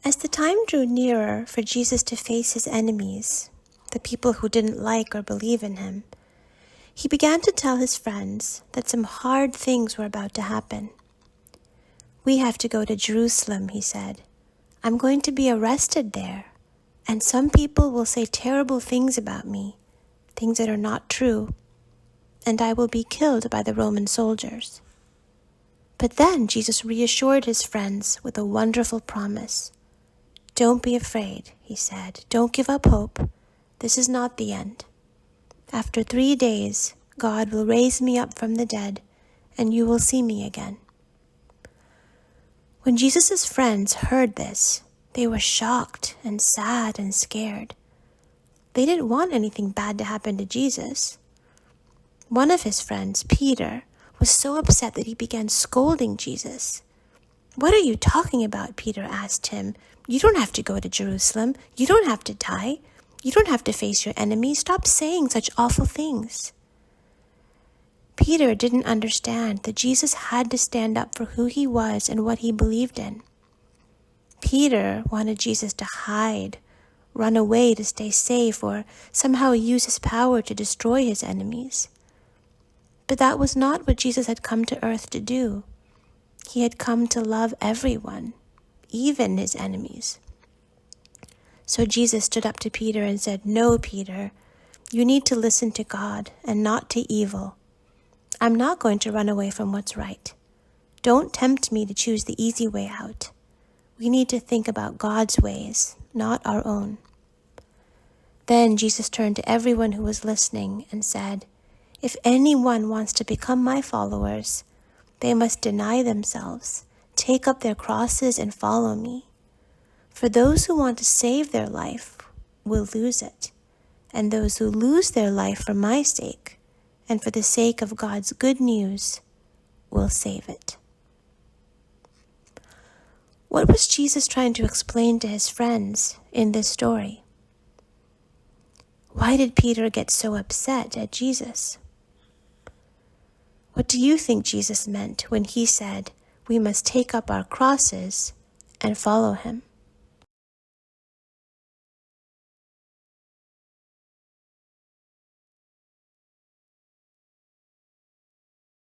As the time drew nearer for Jesus to face his enemies, the people who didn't like or believe in him, he began to tell his friends that some hard things were about to happen. "We have to go to Jerusalem," he said. "I'm going to be arrested there, and some people will say terrible things about me, things that are not true, and I will be killed by the Roman soldiers." But then Jesus reassured his friends with a wonderful promise. "Don't be afraid," he said. "Don't give up hope. This is not the end. After 3 days, God will raise me up from the dead, and you will see me again." When Jesus' friends heard this, they were shocked and sad and scared. They didn't want anything bad to happen to Jesus. One of his friends, Peter, was so upset that he began scolding Jesus. "What are you talking about?" Peter asked him. "You don't have to go to Jerusalem. You don't have to die. You don't have to face your enemies. Stop saying such awful things." Peter didn't understand that Jesus had to stand up for who he was and what he believed in. Peter wanted Jesus to hide, run away to stay safe, or somehow use his power to destroy his enemies. But that was not what Jesus had come to earth to do. He had come to love everyone, even his enemies. So Jesus stood up to Peter and said, "No, Peter, you need to listen to God and not to evil. I'm not going to run away from what's right. Don't tempt me to choose the easy way out. We need to think about God's ways, not our own." Then Jesus turned to everyone who was listening and said, "If anyone wants to become my followers, they must deny themselves, take up their crosses and follow me. For those who want to save their life will lose it, and those who lose their life for my sake and for the sake of God's good news will save it." What was Jesus trying to explain to his friends in this story? Why did Peter get so upset at Jesus? What do you think Jesus meant when he said we must take up our crosses and follow him?